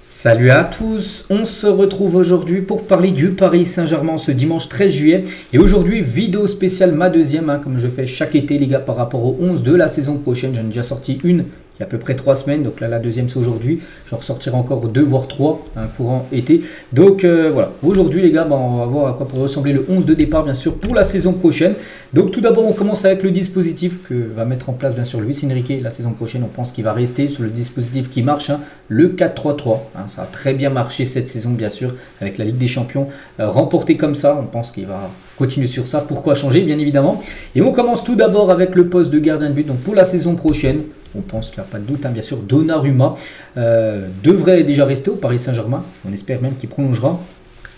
Salut à tous, on se retrouve aujourd'hui pour parler du Paris Saint-Germain ce dimanche 13 juillet. Et aujourd'hui, vidéo spéciale, ma deuxième, comme je fais chaque été les gars par rapport aux 11 de la saison prochaine. J'en ai déjà sorti une il y a à peu près 3 semaines, donc là la deuxième c'est aujourd'hui. J'en ressortirai encore 2 voire 3 courant été. Donc voilà, aujourd'hui les gars, on va voir à quoi pourrait ressembler le 11 de départ bien sûr pour la saison prochaine. Donc tout d'abord on commence avec le dispositif que va mettre en place bien sûr Luis Enrique la saison prochaine. On pense qu'il va rester sur le dispositif qui marche, le 4-3-3. Ça a très bien marché cette saison bien sûr avec la Ligue des Champions remportée comme ça. On pense qu'il va continuer sur ça. Pourquoi changer bien évidemment. Et on commence tout d'abord avec le poste de gardien de but. Donc pour la saison prochaine, on pense qu'il n'y a pas de doute, bien sûr, Donnarumma devrait déjà rester au Paris Saint-Germain. On espère même qu'il prolongera.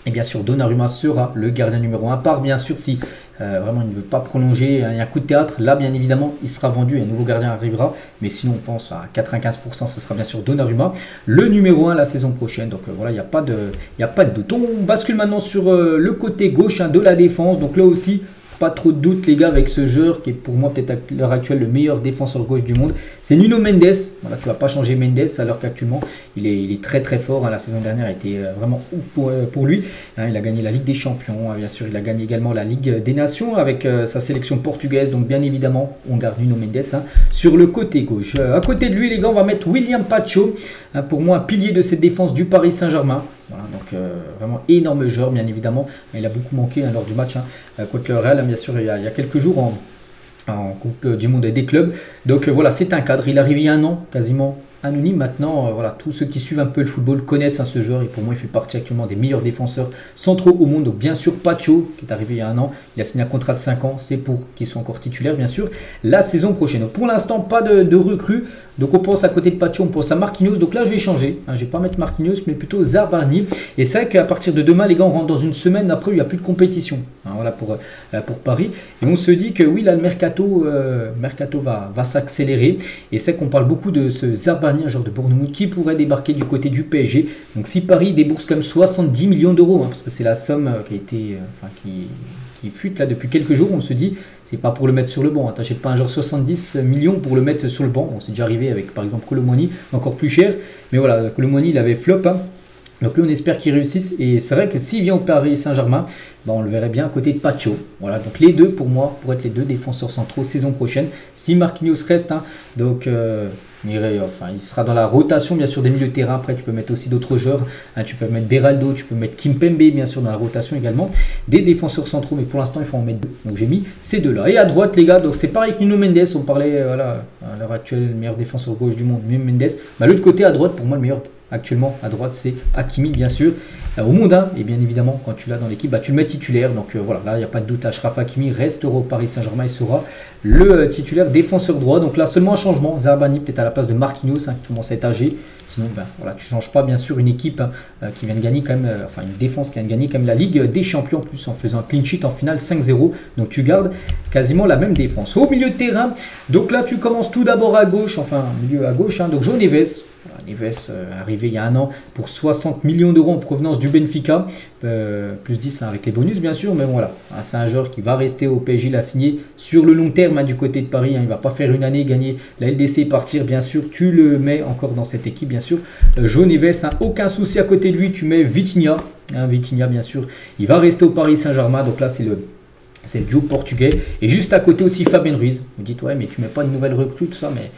Et bien sûr, Donnarumma sera le gardien numéro 1. À part, bien sûr, si vraiment il ne veut pas prolonger, il y a un coup de théâtre. Là, bien évidemment, il sera vendu et un nouveau gardien arrivera. Mais sinon, on pense à 95%, ce sera bien sûr Donnarumma. Le numéro 1 la saison prochaine. Donc voilà, il n'y a pas de doute. On bascule maintenant sur le côté gauche de la défense. Donc là aussi, pas trop de doute les gars avec ce joueur qui est pour moi peut-être à l'heure actuelle le meilleur défenseur gauche du monde. C'est Nuno Mendes. Voilà, tu vas pas changer Mendes à l'heure qu'actuellement il est très très fort. La saison dernière a été vraiment ouf pour lui. Il a gagné la Ligue des Champions. Bien sûr, il a gagné également la Ligue des Nations avec sa sélection portugaise. Donc bien évidemment, on garde Nuno Mendes sur le côté gauche. À côté de lui les gars, on va mettre William Pacho. Pour moi, un pilier de cette défense du Paris Saint-Germain. Voilà, donc vraiment énorme joueur bien évidemment. Il a beaucoup manqué lors du match contre le Real, bien sûr il y a quelques jours en Coupe du Monde des clubs. Donc voilà, c'est un cadre. Il est arrivé il y a un an quasiment anonyme. Maintenant, voilà, tous ceux qui suivent un peu le football connaissent ce joueur et pour moi il fait partie actuellement des meilleurs défenseurs centraux au monde. Donc bien sûr Pacho qui est arrivé il y a un an, il a signé un contrat de 5 ans, c'est pour qu'il soit encore titulaire bien sûr la saison prochaine. Donc, pour l'instant pas de recrues, donc on pense à côté de Pacho, on pense à Marquinhos. Donc là je vais changer, je ne vais pas mettre Marquinhos mais plutôt Zabarni. Et c'est vrai qu'à partir de demain les gars, on rentre dans une semaine après où il n'y a plus de compétition voilà pour Paris. Et on se dit que oui là le mercato va s'accélérer. Et c'est qu'on parle beaucoup de ce Zabarni, un joueur de Bournemouth qui pourrait débarquer du côté du PSG. Donc si Paris débourse comme 70 millions d'euros, parce que c'est la somme qui a été, qui fuite là depuis quelques jours, on se dit c'est pas pour le mettre sur le banc. T'achètes pas un joueur 70 millions pour le mettre sur le banc. C'est déjà arrivé avec par exemple Colomoni, encore plus cher. Mais voilà, Colomoni il avait flop. Donc lui on espère qu'il réussisse et c'est vrai que s'il vient au Paris Saint-Germain, on le verrait bien à côté de Pacho. Voilà, donc les deux pour moi pourraient être les deux défenseurs centraux saison prochaine. Si Marquinhos reste, donc il sera dans la rotation bien sûr des milieux de terrain. Après tu peux mettre aussi d'autres joueurs, tu peux mettre Beraldo, tu peux mettre Kimpembe bien sûr dans la rotation également. Des défenseurs centraux, mais pour l'instant il faut en mettre deux. Donc j'ai mis ces deux là. Et à droite les gars, donc c'est pareil que Nuno Mendes, on parlait voilà, à l'heure actuelle le meilleur défenseur gauche du monde, Nuno Mendes. L'autre côté à droite pour moi le meilleur actuellement à droite c'est Hakimi bien sûr au monde et bien évidemment quand tu l'as dans l'équipe tu le mets titulaire. Donc voilà, là il n'y a pas de doute, Achraf Hakimi restera au Paris Saint-Germain et sera le titulaire défenseur droit. Donc là seulement un changement, Zabarni peut-être à la place de Marquinhos qui commence à être âgé. Sinon voilà, tu ne changes pas bien sûr une équipe qui vient de gagner quand même, une défense qui vient de gagner quand même la Ligue des Champions en plus en faisant un clean sheet en finale 5-0. Donc tu gardes quasiment la même défense. Au milieu de terrain, donc là tu commences tout d'abord à gauche, milieu à gauche, donc João Neves. Neves arrivé il y a un an pour 60 millions d'euros en provenance du Benfica, plus 10 avec les bonus bien sûr, mais voilà, c'est un joueur qui va rester au PSG, il a signé sur le long terme du côté de Paris, il ne va pas faire une année, gagner la LDC et partir bien sûr, tu le mets encore dans cette équipe bien sûr. João Neves, aucun souci à côté de lui, tu mets Vitinha, Vitinha bien sûr, il va rester au Paris Saint-Germain, donc là c'est le duo portugais, et juste à côté aussi Fabien Ruiz. Vous dites ouais mais tu mets pas de nouvelles recrues tout ça, mais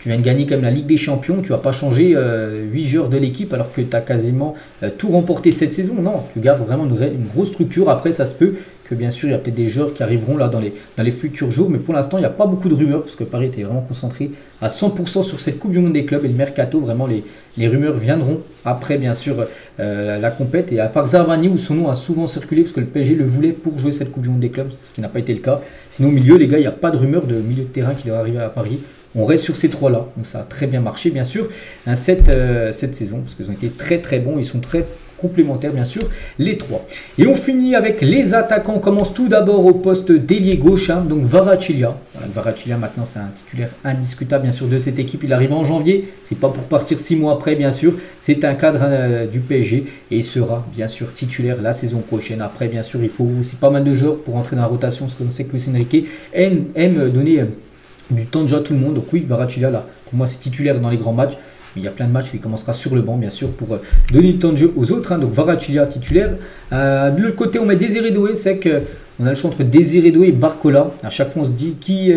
tu viens de gagner quand même la Ligue des Champions, tu ne vas pas changer 8 joueurs de l'équipe alors que tu as quasiment tout remporté cette saison. Non, tu gardes vraiment une grosse structure. Après, ça se peut que bien sûr, il y a peut-être des joueurs qui arriveront là dans les futurs jours. Mais pour l'instant, il n'y a pas beaucoup de rumeurs parce que Paris était vraiment concentré à 100% sur cette Coupe du Monde des clubs. Et le mercato, vraiment, les rumeurs viendront après, bien sûr, la compète. Et à part Zabarni, où son nom a souvent circulé parce que le PSG le voulait pour jouer cette Coupe du Monde des clubs, ce qui n'a pas été le cas. Sinon, au milieu, les gars, il n'y a pas de rumeurs de milieu de terrain qui doit arriver à Paris. On reste sur ces trois-là, donc ça a très bien marché bien sûr cette saison, parce qu'ils ont été très très bons, ils sont très complémentaires bien sûr les trois. Et on finit avec les attaquants, on commence tout d'abord au poste d'ailier gauche, donc Kvaratskhelia. Voilà, Kvaratskhelia maintenant c'est un titulaire indiscutable bien sûr de cette équipe, il arrive en janvier, c'est pas pour partir 6 mois après bien sûr, c'est un cadre du PSG et il sera bien sûr titulaire la saison prochaine. Après bien sûr il faut aussi pas mal de joueurs pour entrer dans la rotation, parce qu'on sait que Luis Enrique aime donner du temps de jeu à tout le monde. Donc oui, Kvaratskhelia là, pour moi c'est titulaire dans les grands matchs. il y a plein de matchs où il commencera sur le banc, bien sûr, pour donner le temps de jeu aux autres. Hein. Donc Kvaratskhelia titulaire. De l'autre côté, on met Désiré Doué. C'est qu'on a le choix entre Désiré Doué et Barcola. À chaque fois, on se dit qui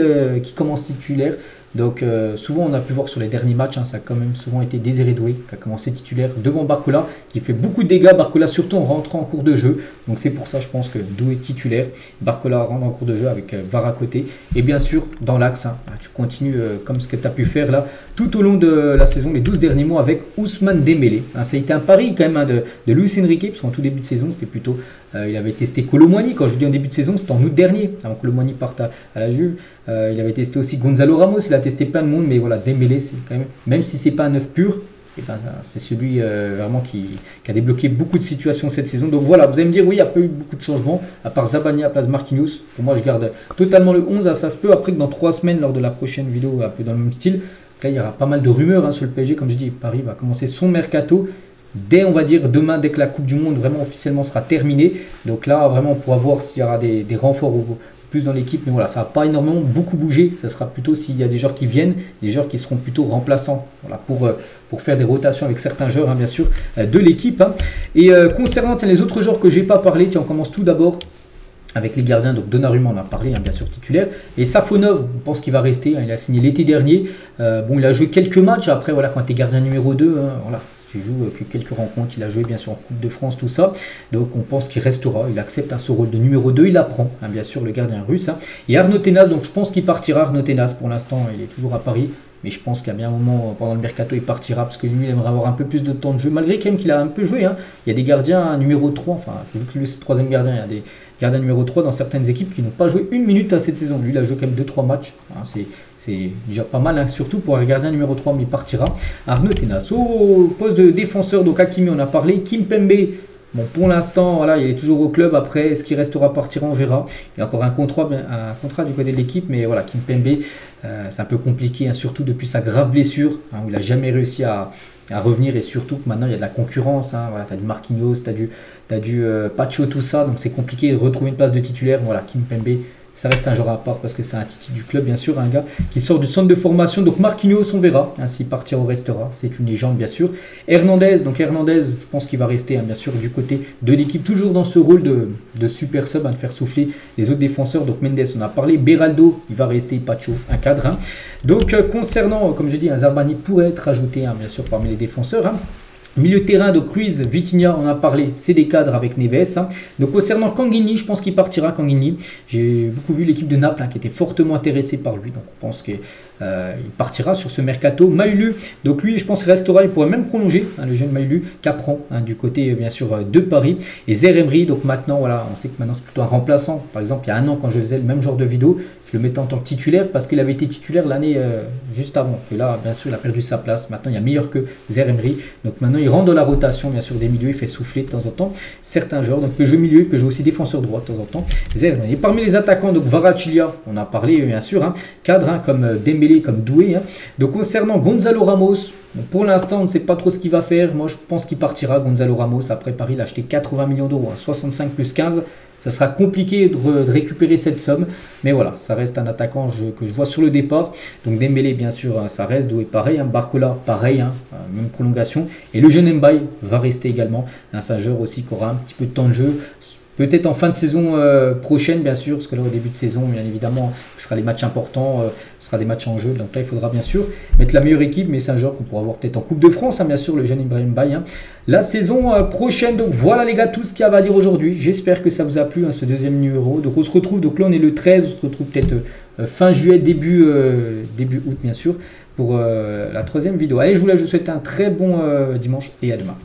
commence titulaire. Donc souvent on a pu voir sur les derniers matchs, hein, ça a quand même souvent été Désiré Doué qui a commencé titulaire devant Barcola, qui fait beaucoup de dégâts, Barcola surtout en rentrant en cours de jeu. Donc c'est pour ça je pense que Doué titulaire, Barcola rentre en cours de jeu avec VAR à côté. Et bien sûr dans l'axe, hein, tu continues comme ce que tu as pu faire là tout au long de la saison, les 12 derniers mois avec Ousmane Dembélé. Hein, ça a été un pari quand même hein, de Luis Enrique, parce qu'en tout début de saison c'était plutôt... il avait testé Kolo Muani, quand je dis en début de saison, c'était en août dernier, avant que Kolo Muani parte à la Juve. Il avait testé aussi Gonzalo Ramos, il a testé plein de monde, mais voilà, Dembélé, c'est quand même si c'est pas un neuf pur, et ben, c'est celui vraiment qui a débloqué beaucoup de situations cette saison. Donc voilà, vous allez me dire, oui, il n'y a pas eu beaucoup de changements, à part Zabanni à place Marquinhos. Pour moi, je garde totalement le 11, ça se peut. Après que dans 3 semaines, lors de la prochaine vidéo, un peu dans le même style, là, il y aura pas mal de rumeurs hein, sur le PSG. Comme je dis, Paris va commencer son mercato. Dès, on va dire, demain, dès que la Coupe du Monde vraiment officiellement sera terminée. Donc là, vraiment, on pourra voir s'il y aura des renforts ou plus dans l'équipe. Mais voilà, ça va pas énormément beaucoup bouger. Ça sera plutôt s'il y a des joueurs qui viennent, des joueurs qui seront plutôt remplaçants. Voilà, pour faire des rotations avec certains joueurs, hein, bien sûr, de l'équipe. Hein. Et concernant les autres joueurs que j'ai pas parlé, tiens, on commence tout d'abord avec les gardiens. Donc Donnarumma, on en a parlé, hein, bien sûr, titulaire. Et Safonov, on pense qu'il va rester. Hein, il a signé l'été dernier. Bon, il a joué quelques matchs. Après, voilà, quand tu es gardien numéro 2, hein, voilà. Il joue quelques rencontres, il a joué bien sûr en Coupe de France, tout ça. Donc on pense qu'il restera, il accepte hein, ce rôle de numéro 2, il apprend, hein, bien sûr, le gardien russe. Hein. Et Arnaud Tenas, donc je pense qu'il partira. Arnaud Tenas, pour l'instant, il est toujours à Paris. Mais je pense qu'il y a bien un moment, pendant le mercato, il partira parce que lui, il aimerait avoir un peu plus de temps de jeu. Malgré quand même qu'il a un peu joué. Hein. Il y a des gardiens numéro 3, enfin, vu que lui c'est le 3e gardien, il y a des gardiens numéro 3 dans certaines équipes qui n'ont pas joué une minute à cette saison. Lui, il a joué quand même 2-3 matchs. Hein. C'est déjà pas mal, hein, surtout pour un gardien numéro 3, mais il partira. Arnaud Tenas, au poste de défenseur, donc Hakimi, on a parlé. Kimpembe. Bon, pour l'instant, voilà, il est toujours au club. Après, est-ce qu'il restera, partira, on verra. Il y a encore un contrat du côté de l'équipe, mais voilà, Kimpembe, c'est un peu compliqué, hein, surtout depuis sa grave blessure, hein, où il n'a jamais réussi à revenir, et surtout que maintenant il y a de la concurrence. Hein, voilà, tu as du Marquinhos, tu as du Pacho, tout ça, donc c'est compliqué de retrouver une place de titulaire. Voilà, Kimpembe, ça reste un joueur à part parce que c'est un titi du club, bien sûr, un gars qui sort du centre de formation. Donc Marquinhos, on verra hein, s'il partira ou restera. C'est une légende, bien sûr. Hernandez, je pense qu'il va rester, hein, bien sûr, du côté de l'équipe, toujours dans ce rôle de super sub, hein, de faire souffler les autres défenseurs. Donc Mendes, on a parlé. Beraldo, il va rester. Pacho, un cadre. Hein. Donc concernant, comme je dis, un Zabanni pourrait être ajouté, hein, bien sûr, parmi les défenseurs. Hein. Milieu de terrain, donc Ruiz, Vitinha, on en a parlé, c'est des cadres avec Neves. Hein. Donc concernant Canguigny, je pense qu'il partira, Canguigny. J'ai beaucoup vu l'équipe de Naples hein, qui était fortement intéressée par lui, donc on pense qu'il partira sur ce mercato. Maïlu, donc lui je pense qu'il restera, il pourrait même prolonger, hein, le jeune Maïlu, Capran, hein, du côté bien sûr de Paris. Et Zaïre Emery, donc maintenant, voilà, on sait que maintenant c'est plutôt un remplaçant. Par exemple, il y a un an quand je faisais le même genre de vidéo, je le mettais en tant que titulaire parce qu'il avait été titulaire l'année juste avant. Et là, bien sûr, il a perdu sa place. Maintenant, il y a meilleur que Zaïre Emery. Donc maintenant, il rentre dans la rotation, bien sûr, des milieux, il fait souffler de temps en temps certains joueurs. Donc le jeu milieu, il peut jouer aussi défenseur droit de temps en temps. Et parmi les attaquants, donc Kvaratskhelia, on a parlé bien sûr, hein, cadre hein, comme Dembélé, comme Doué. Hein. Donc concernant Gonzalo Ramos, bon, pour l'instant, on ne sait pas trop ce qu'il va faire. Moi, je pense qu'il partira, Gonzalo Ramos. Après Paris, il a acheté 80 millions d'euros, hein, 65 plus 15. Ça sera compliqué de récupérer cette somme. Mais voilà, ça reste un attaquant que je vois sur le départ. Donc Dembélé, bien sûr, hein, ça reste. Doué, pareil. Hein, Barcola, pareil. Hein, même prolongation. Et le jeune Mbaye va rester également. C'est un joueur aussi qui aura un petit peu de temps de jeu. Peut-être en fin de saison prochaine, bien sûr, parce que là, au début de saison, bien évidemment, ce sera les matchs importants, ce sera des matchs en jeu. Donc là, il faudra bien sûr mettre la meilleure équipe, mais c'est un joueur qu'on pourra voir peut-être en Coupe de France, hein, bien sûr, le jeune Ibrahim Mbaye. Hein. La saison prochaine, donc voilà les gars, tout ce qu'il y a à dire aujourd'hui. J'espère que ça vous a plu, hein, ce deuxième numéro. Donc on se retrouve, donc là on est le 13, on se retrouve peut-être fin juillet, début août, bien sûr, pour la 3e vidéo. Allez, je vous souhaite un très bon dimanche et à demain.